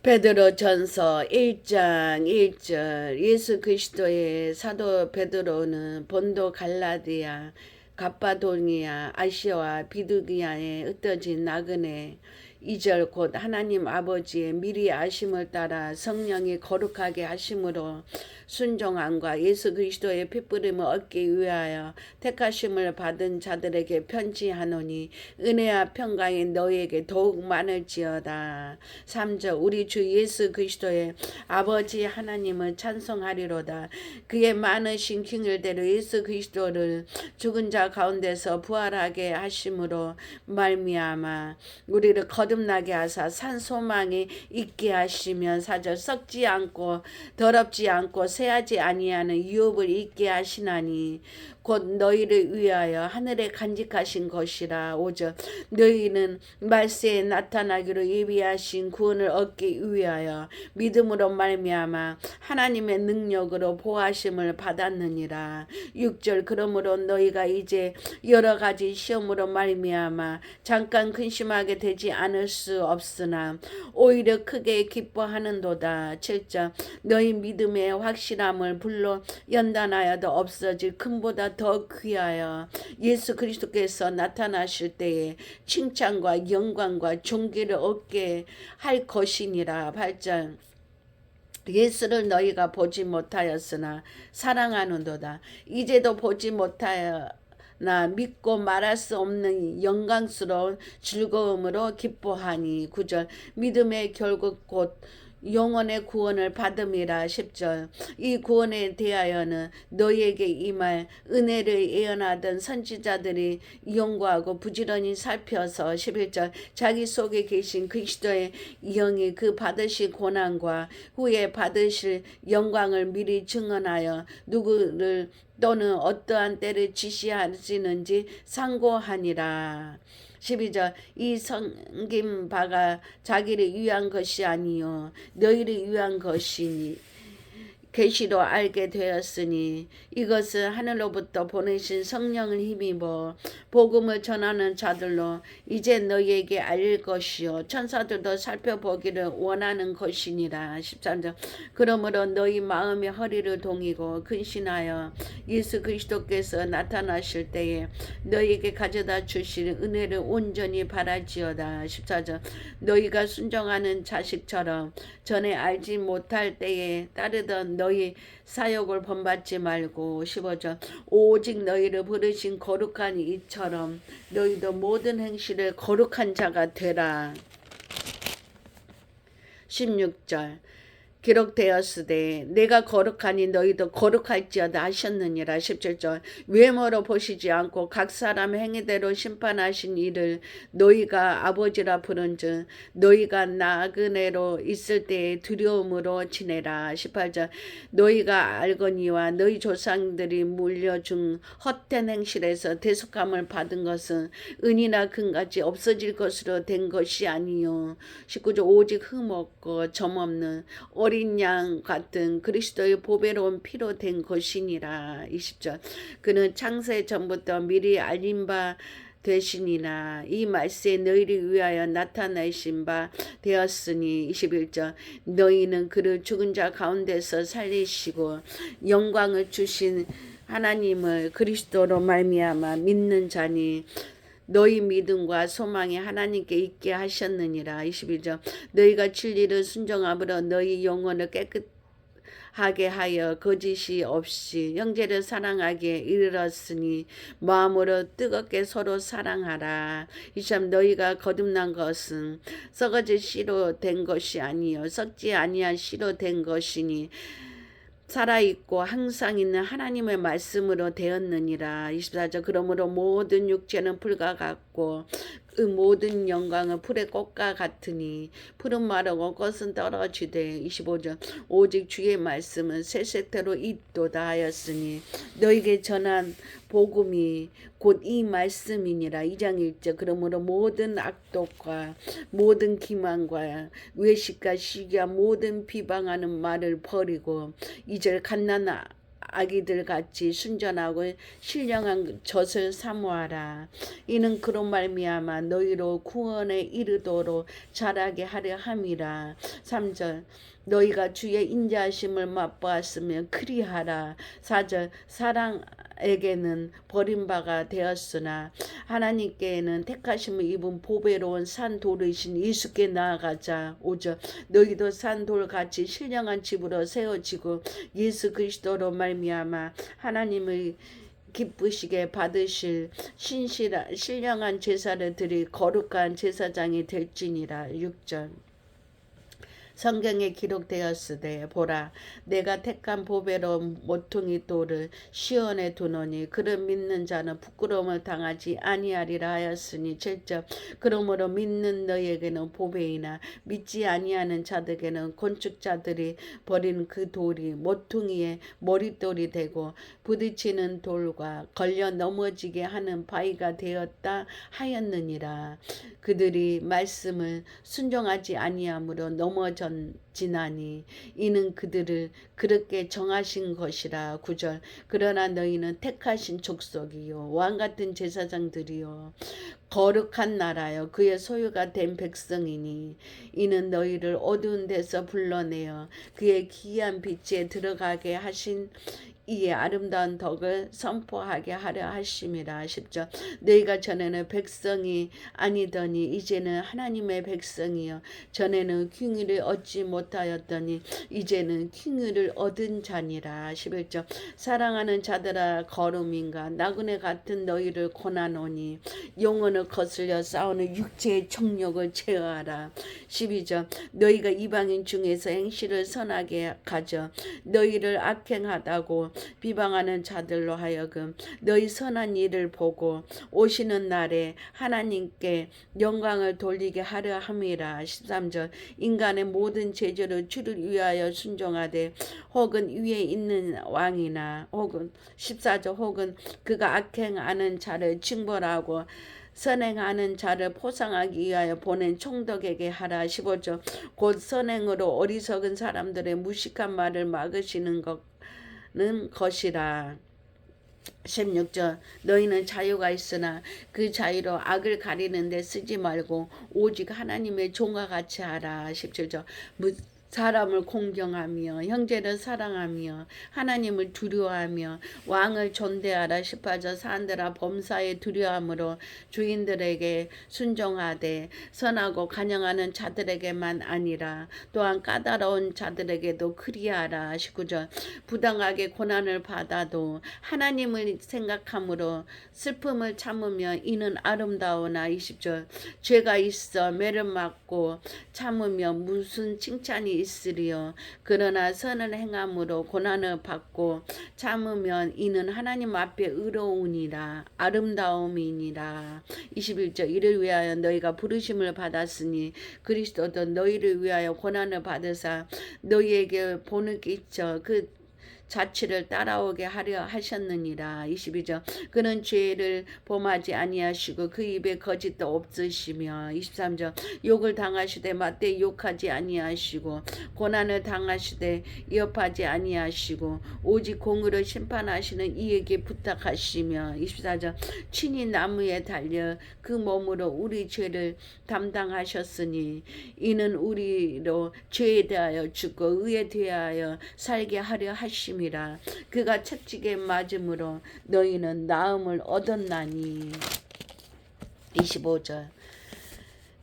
베드로전서 1장 1절. 예수 그리스도의 사도 베드로는 본도 갈라디아 갑바도니아 아시아와 비두기아에 흩어진 나그네 2절 곧 하나님 아버지의 미리 아심을 따라 성령이 거룩하게 하심으로 순종함과 예수 그리스도의 핏부림을 얻기 위하여 택하심을 받은 자들에게 편지하노니 은혜와 평강이 너희에게 더욱 많을지어다. 3절 우리 주 예수 그리스도의 아버지 하나님을 찬송하리로다. 그의 많으신 긍휼대로 예수 그리스도를 죽은 자 가운데서 부활하게 하심으로 말미암아 우리를 거듭나게 하사 산 소망이 있게 하시면 4절 썩지 않고 더럽지 않고 새하지 아니하는 유업을 있게 하시나니 곧 너희를 위하여 하늘에 간직하신 것이라. 5절 너희는 말세에 나타나기로 예비하신 구원을 얻기 위하여 믿음으로 말미암아 하나님의 능력으로 보호하심을 받았느니라. 6절 그러므로 너희가 이제 여러 가지 시험으로 말미암아 잠깐 근심하게 되지 않을 수 없으나 오히려 크게 기뻐하는도다. 7절 너희 믿음의 확실함을 불로 연단하여도 없어질 금보다 더 귀하여 예수 그리스도께서 나타나실 때에 칭찬과 영광과 존귀를 얻게 할 것이니라. 8절 예수를 너희가 보지 못하였으나 사랑하는도다. 이제도 보지 못하여 나 믿고 말할 수 없는 영광스러운 즐거움으로 기뻐하니. 9절 믿음의 결국 곧 영원의 구원을 받음이라. 10절 이 구원에 대하여는 너희에게 임할 은혜를 예언하던 선지자들이 연구하고 부지런히 살펴서 11절 자기 속에 계신 그리스도의 영이 그 받으실 고난과 후에 받으실 영광을 미리 증언하여 누구를 또는 어떠한 때를 지시하시는지 상고하니라. 12절 이 섬긴 바가 자기를 위한 것이 아니요 너희를 위한 것이니 계시로 알게 되었으니 이것은 하늘로부터 보내신 성령을 힘입어 복음을 전하는 자들로 이제 너희에게 알릴 것이요 천사들도 살펴보기를 원하는 것이니라. 13절 그러므로 너희 마음의 허리를 동이고 근신하여 예수 그리스도께서 나타나실 때에 너희에게 가져다 주실 은혜를 온전히 바랄지어다. 14절 너희가 순종하는 자식처럼 전에 알지 못할 때에 따르던 너희 사역을 본받지 말고 15절 오직 너희를 부르신 거룩한 이처럼 너희도 모든 행실을 거룩한 자가 되라. 16절 기록되었으되 내가 거룩하니 너희도 거룩할지어다 하셨느니라. 17절 외모로 보시지 않고 각 사람 행위대로 심판하신 이를 너희가 아버지라 부른즉 너희가 나그네로 있을 때에 두려움으로 지내라. 18절 너희가 알거니와 너희 조상들이 물려준 헛된 행실에서 대속함을 받은 것은 은이나 금같이 없어질 것으로 된 것이 아니요 19절 오직 흠없고 점없는 어린 양 같은 그리스도의 보배로운 피로 된 것이니라. 20절 그는 창세 전부터 미리 알린 바 되시니라. 이 말세에 너희를 위하여 나타내신 바 되었으니. 21절 너희는 그를 죽은 자 가운데서 살리시고 영광을 주신 하나님을 그리스도로 말미암아 믿는 자니 너희 믿음과 소망이 하나님께 있게 하셨느니라. 21절 너희가 진리를 순종함으로 너희 영혼을 깨끗하게 하여 거짓이 없이 형제를 사랑하게 이르렀으니 마음으로 뜨겁게 서로 사랑하라. 23 너희가 거듭난 것은 썩어질 씨로 된 것이 아니요 썩지 아니한 씨로 된 것이니 살아있고 항상 있는 하나님의 말씀으로 되었느니라. 24절 그러므로 모든 육체는 풀과 같고 그 모든 영광은 풀의 꽃과 같으니 풀은 마르고 꽃은 떨어지되 25절 오직 주의 말씀은 세세토로 있도다 하였으니 너에게 전한 복음이 곧 이 말씀이니라. 2장 1절 그러므로 모든 악독과 모든 기만과 외식과 시기와 모든 비방하는 말을 버리고 2절 갓난 아기들 같이 순전하고 신령한 젖을 사모하라. 이는 그로 말미암아 너희로 구원에 이르도록 자라게 하려 함이라. 3절 너희가 주의 인자하심을 맛보았으면 그리하라. 4절 사랑에게는 버림바가 되었으나 하나님께는 택하심을 입은 보배로운 산 돌이신 예수께 나아가자. 5절 너희도 산 돌같이 신령한 집으로 세워지고 예수 그리스도로 말미암아 하나님을 기쁘시게 받으실 신령한 제사를 드릴 거룩한 제사장이 될지니라. 6절 성경에 기록되었으되 보라 내가 택한 보배로운 모퉁이 돌을 시온에 두노니 그를 믿는 자는 부끄러움을 당하지 아니하리라 하였으니 7절 그러므로 믿는 너희에게는 보배이나 믿지 아니하는 자들에게는 건축자들이 버린 그 돌이 모퉁이의 머릿돌이 되고 부딪히는 돌과 걸려 넘어지게 하는 바위가 되었다 하였느니라. 그들이 말씀을 순종하지 아니하므로 넘어지나니 이는 그들을 그렇게 정하신 것이라. 9절 그러나 너희는 택하신 족속이요 왕같은 제사장들이요 거룩한 나라요 그의 소유가 된 백성이니 이는 너희를 어두운 데서 불러내어 그의 기이한 빛에 들어가게 하신 이에 아름다운 덕을 선포하게 하려 하심이라. 10절 너희가 전에는 백성이 아니더니 이제는 하나님의 백성이요 전에는 킹위를 얻지 못하였더니 이제는 킹위를 얻은 자니라. 11절 사랑하는 자들아 거룩인가 나그네 같은 너희를 권하노니 영혼을 거슬려 싸우는 육체의 정욕을 제어하라. 12절 너희가 이방인 중에서 행실을 선하게 가져 너희를 악행하다고 비방하는 자들로 하여금 너희 선한 일을 보고 오시는 날에 하나님께 영광을 돌리게 하려 함이라. 13절 인간의 모든 제조를 주를 위하여 순종하되 혹은 위에 있는 왕이나 혹은 14절 혹은 그가 악행하는 자를 징벌하고 선행하는 자를 포상하기 위하여 보낸 총독에게 하라. 15절 곧 선행으로 어리석은 사람들의 무식한 말을 막으시는 것이라. 16절 너희는 자유가 있으나 그 자유로 악을 가리는 데 쓰지 말고 오직 하나님의 종과 같이 하라. 17절 사람을 공경하며 형제를 사랑하며 하나님을 두려워하며 왕을 존대하라. 18절 사람들아 범사에 두려움으로 주인들에게 순종하되 선하고 간영하는 자들에게만 아니라 또한 까다로운 자들에게도 그리하라. 19절 부당하게 고난을 받아도 하나님을 생각함으로 슬픔을 참으며 이는 아름다우나. 20절 죄가 있어 매를 맞고 참으며 무슨 칭찬이 있으리요 그러나 선을 행함으로 고난을 받고 참으면 이는 하나님 앞에 의로우니라 아름다움이니라. 21절 이를 위하여 너희가 부르심을 받았으니 그리스도도 너희를 위하여 고난을 받으사 너희에게 본을 끼쳐 그 자취를 따라오게 하려 하셨느니라. 22절 그는 죄를 범하지 아니하시고 그 입에 거짓도 없으시며 23절 욕을 당하시되 맞대 욕하지 아니하시고 고난을 당하시되 위협하지 아니하시고 오직 공의로 심판하시는 이에게 부탁하시며 24절 친히 나무에 달려 그 몸으로 우리 죄를 담당하셨으니 이는 우리로 죄에 대하여 죽고 의에 대하여 살게 하려 하시며 이라 그가 채찍에 맞음으로 너희는 나음을 얻었나니. 25절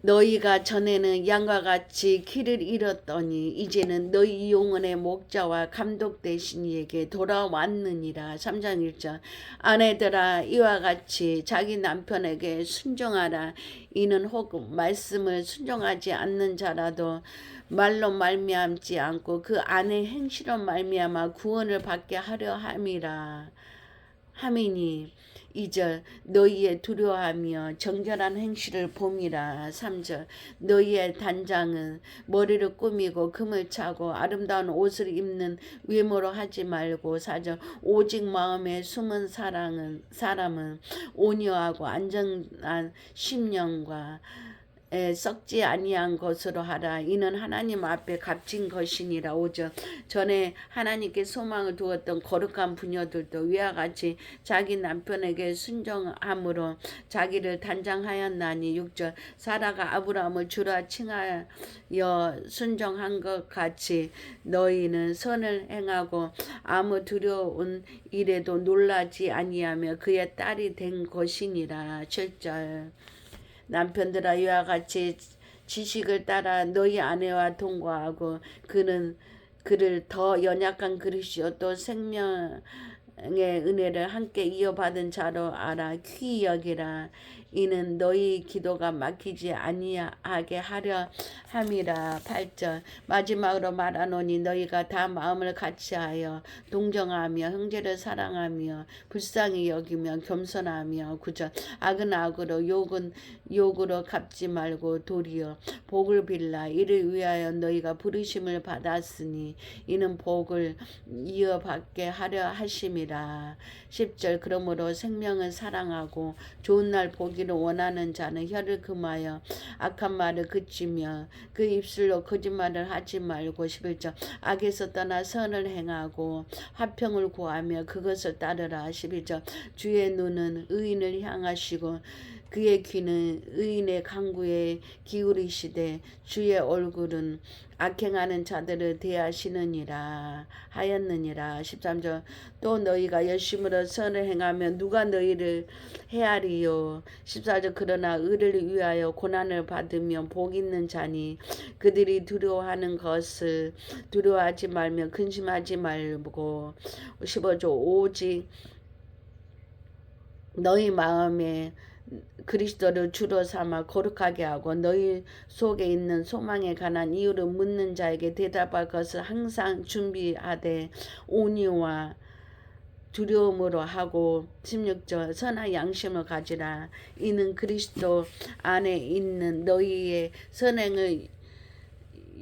너희가 전에는 양과 같이 길을 잃었더니 이제는 너희 영혼의 목자와 감독 되신 이에게 돌아왔느니라. 3장 1절 아내들아 이와 같이 자기 남편에게 순종하라. 이는 혹 말씀을 순종하지 않는 자라도 말로 말미암지 않고 그 안에 행실로 말미암아 구원을 받게 하려 함이라. 함이니 2절 너희의 두려워하며 정결한 행실을 봄이라. 3절 너희의 단장은 머리를 꾸미고 금을 차고 아름다운 옷을 입는 외모로 하지 말고. 4절 오직 마음에 숨은 사람은 온유하고 안전한 심령과 썩지 아니한 것으로 하라. 이는 하나님 앞에 값진 것이니라. 5절 전에 하나님께 소망을 두었던 거룩한 부녀들도 위와 같이 자기 남편에게 순종함으로 자기를 단장하였나니. 6절 사라가 아브라함을 주라 칭하여 순종한 것 같이 너희는 선을 행하고 아무 두려운 일에도 놀라지 아니하며 그의 딸이 된 것이니라. 7절 남편들아 이와 같이 지식을 따라 너희 아내와 동거하고 그는 그를 더 연약한 그릇이요 또 생명의 은혜를 함께 이어받은 자로 알아 귀히 여기라. 이는 너희 기도가 막히지 아니하게 하려 함이라. 8절 마지막으로 말하노니 너희가 다 마음을 같이하여 동정하며 형제를 사랑하며 불쌍히 여기며 겸손하며. 9절 악은 악으로 욕은 욕으로 갚지 말고 도리어 복을 빌라. 이를 위하여 너희가 부르심을 받았으니 이는 복을 이어받게 하려 하심이라. 10절 그러므로 생명을 사랑하고 좋은 날 보기를 원하는 자는 혀를 금하여 악한 말을 그치며 그 입술로 거짓말을 하지 말고. 11절 악에서 떠나 선을 행하고 화평을 구하며 그것을 따르라. 12절 주의 눈은 의인을 향하시고 그의 귀는 의인의 간구에 기울이시되 주의 얼굴은 악행하는 자들을 대하시느니라 하였느니라. 13절 또 너희가 열심으로 선을 행하면 누가 너희를 헤아리요. 14절 그러나 의를 위하여 고난을 받으면 복 있는 자니 그들이 두려워하는 것을 두려워하지 말며 근심하지 말고. 15절 오직 너희 마음에 그리스도를 주로 삼아 거룩하게 하고 너희 속에 있는 소망에 관한 이유를 묻는 자에게 대답할 것을 항상 준비하되 온유와 두려움으로 하고. 16절 선한 양심을 가지라. 이는 그리스도 안에 있는 너희의 선행을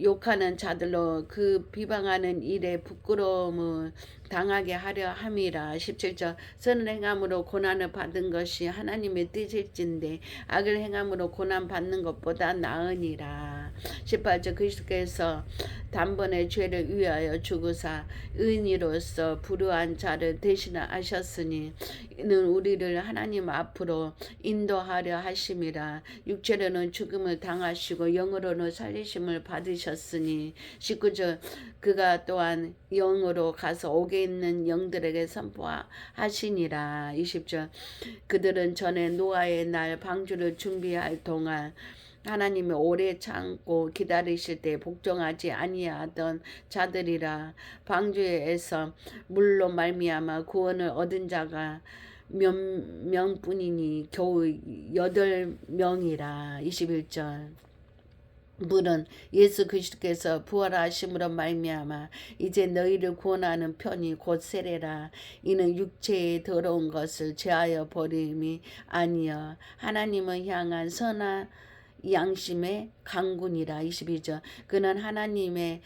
욕하는 자들로 그 비방하는 일에 부끄러움을 당하게 하려 함이라. 17절 선을 행함으로 고난을 받은 것이 하나님의 뜻일진데 악을 행함으로 고난 받는 것보다 나으니라. 18절 그리스도께서 단번에 죄를 위하여 죽으사 의인으로서 불의한 자를 대신하셨으니 이는 우리를 하나님 앞으로 인도하려 하심이라. 육체로는 죽음을 당하시고 영으로는 살리심을 받으셨으니. 19절 그가 또한 영으로 가서 옥에 있는 영들에게 선포하시니라. 20절 그들은 전에 노아의 날 방주를 준비할 동안 하나님이 오래 참고 기다리실 때 복종하지 아니하던 자들이라. 방주에서 물로 말미암아 구원을 얻은 자가 몇 명뿐이니 겨우 8명이라. 21절 물은 예수 그리스도께서 부활하심으로 말미암아 이제 너희를 구원하는 편이 곧 세례라. 이는 육체의 더러운 것을 제하여 버림이 아니여 하나님을 향한 선한 양심의 강군이라. 22절 그는 하나님의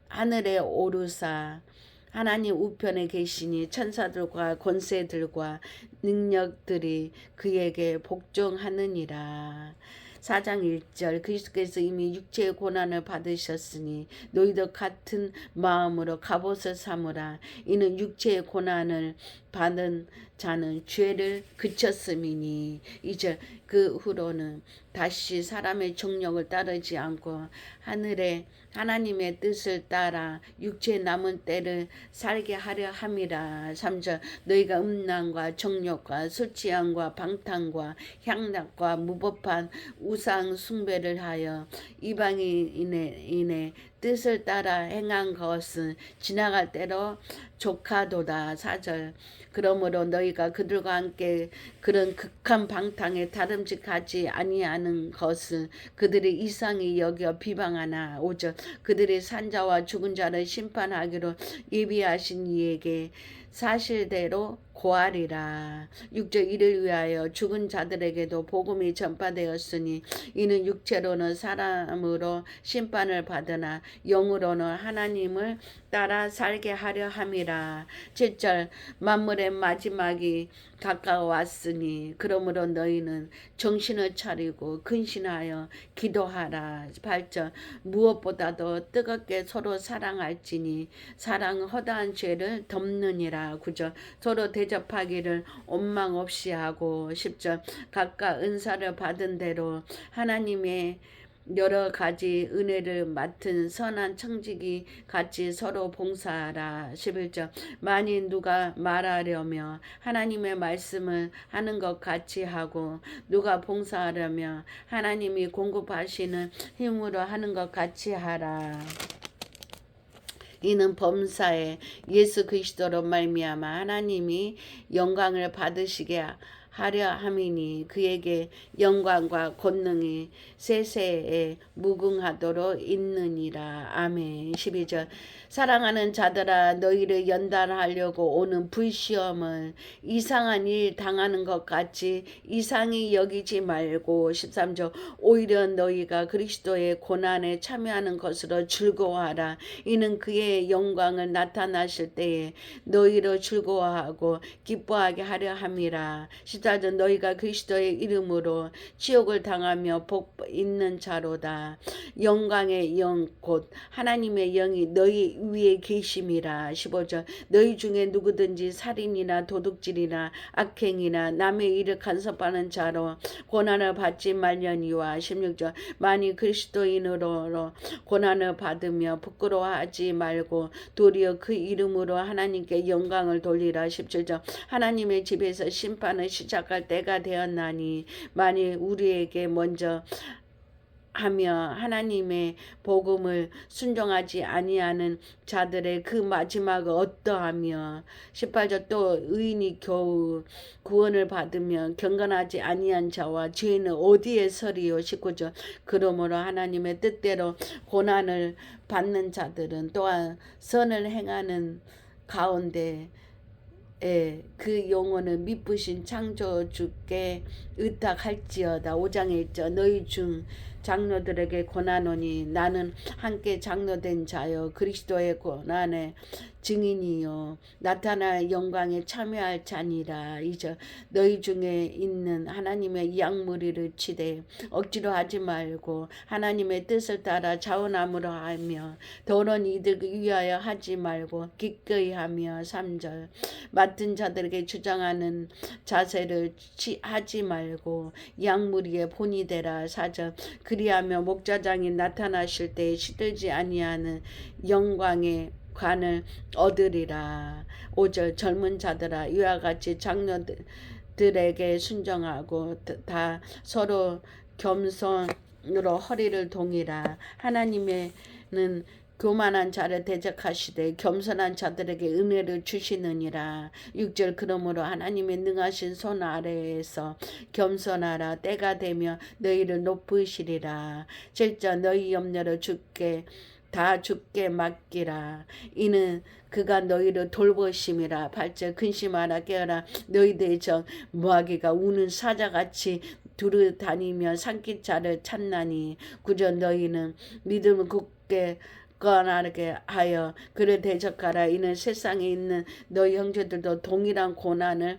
하늘에 오르사 하나님 우편에 계시니 천사들과 권세들과 능력들이 그에게 복종하느니라. 4장 1절 그리스도께서 이미 육체의 고난을 받으셨으니 너희도 같은 마음으로 갑옷을 삼으라. 이는 육체의 고난을 받은 자는 죄를 그쳤음이니. 2절 그 후로는 다시 사람의 정욕을 따르지 않고 하늘에 하나님의 뜻을 따라 육체의 남은 때를 살게 하려 함이라. 3절 너희가 음란과 정욕과 술 취함과 방탕과 향락과 무법한 우상 숭배를 하여 이방인의 뜻을 따라 행한 것은 지나갈 대로 족하도다. 4절 그러므로 너희가 그들과 함께 그런 극한 방탕에 다름직하지 아니하는 것은 그들의 이상히 여겨 비방하나. 5절 그들의 산자와 죽은 자를 심판하기로 예비하신 이에게 사실대로 고하리라. 6절 이를 위하여 죽은 자들에게도 복음이 전파되었으니 이는 육체로는 사람으로 심판을 받으나 영으로는 하나님을 따라 살게 하려 함이라. 7절 만물의 마지막이 가까워왔으니 그러므로 너희는 정신을 차리고 근신하여 기도하라. 8절 무엇보다도 뜨겁게 서로 사랑할지니 사랑은 허다한 죄를 덮느니라. 9절 서로 대접하기를 원망 없이 하고. 10절 각각 은사를 받은 대로 하나님의 여러 가지 은혜를 맡은 선한 청지기 같이 서로 봉사하라. 11절 만일 누가 말하려며 하나님의 말씀을 하는 것 같이 하고 누가 봉사하려며 하나님이 공급하시는 힘으로 하는 것 같이 하라. 이는 범사에 예수 그리스도로 말미암아 하나님이 영광을 받으시게 하려 함이니 그에게 영광과 권능이 세세에 무궁하도록 있느니라. 아멘. 12절 사랑하는 자들아 너희를 연단하려고 오는 불시험을 이상한 일 당하는 것 같이 이상히 여기지 말고. 13절 오히려 너희가 그리스도의 고난에 참여하는 것으로 즐거워하라. 이는 그의 영광을 나타나실 때에 너희로 즐거워하고 기뻐하게 하려 함이라. 14절 너희가 그리스도의 이름으로 치욕을 당하며 복 있는 자로다. 영광의 영 곧 하나님의 영이 너희 위에 계심이라. 15절 너희 중에 누구든지 살인이나 도둑질이나 악행이나 남의 일을 간섭하는 자로 고난을 받지 말려니와. 16절 만일 그리스도인으로 고난을 받으며 부끄러워하지 말고 도리어 그 이름으로 하나님께 영광을 돌리라. 17절 하나님의 집에서 심판을 시작할 때가 되었나니 만일 우리에게 먼저 하며 하나님의 복음을 순종하지 아니하는 자들의 그 마지막은 어떠하며. 18절 또 의인이 겨우 구원을 받으며 경건하지 아니한 자와 죄인은 어디에 서리요. 19절 그러므로 하나님의 뜻대로 고난을 받는 자들은 또한 선을 행하는 가운데 그 영혼을 미쁘신 창조주께 의탁할지어다. 5장에 있죠. 너희 중 장로들에게 권하노니 나는 함께 장로된 자여 그리스도의 고난의 증인이요 나타날 영광에 참여할 자니라. 이제 너희 중에 있는 하나님의 양무리를 치되 억지로 하지 말고 하나님의 뜻을 따라 자원함으로 하며 더러운 이들 위하여 하지 말고 기꺼이 하며. 3절 맡은 자들에게 주장하는 자세를 하지 말고 양무리의 본이 되라. 4절 그리하며 목자장이 나타나실 때 시들지 아니하는 영광의 관을 얻으리라. 5절 젊은 자들아 이와 같이 장로들에게 순종하고 다 서로 겸손으로 허리를 동이라. 하나님은 교만한 자를 대적하시되 겸손한 자들에게 은혜를 주시느니라. 6절 그러므로 하나님의 능하신 손 아래에서 겸손하라. 때가 되면 너희를 높으시리라. 7절 너희 염려를 다 주께 맡기라. 이는 그가 너희를 돌보심이라. 8절 근심하라 깨어라. 너희들의 정 모하기가 우는 사자같이 두루 다니며 삼킬 자를 찾나니. 9절 너희는 믿음을 굳게 건하게 하여 그를 대적하라. 이는 세상에 있는 너희 형제들도 동일한 고난을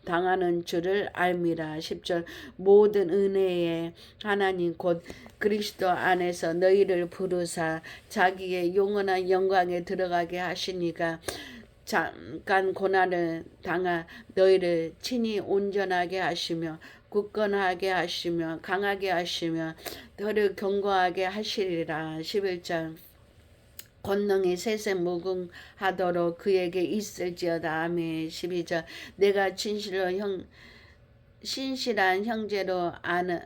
당하는 줄을 알미라. 10절 모든 은혜의 하나님 곧 그리스도 안에서 너희를 부르사 자기의 영원한 영광에 들어가게 하시니가 잠깐 고난을 당하 너희를 친히 온전하게 하시며 굳건하게 하시며 강하게 하시며 너를 견고하게 하시리라. 11절 권능이 셋에 무궁하도록 그에게 있을지어다. 아멘. 12절 내가 신실한 형제로 아는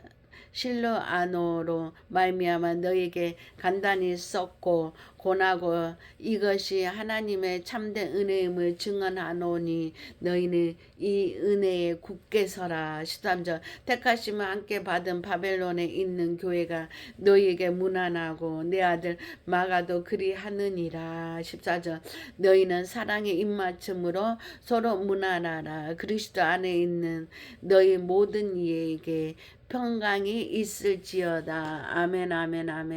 실로아노로 말미암아 너에게 간단히 썼고 권하고 이것이 하나님의 참된 은혜임을 증언하노니 너희는 이 은혜에 굳게 서라. 13절 택하심을 함께 받은 바벨론에 있는 교회가 너희에게 문안하고 내 아들 마가도 그리하느니라. 14절 너희는 사랑의 입맞춤으로 서로 문안하라. 그리스도 안에 있는 너희 모든 이에게 평강이 있을지어다. 아멘 아멘 아멘.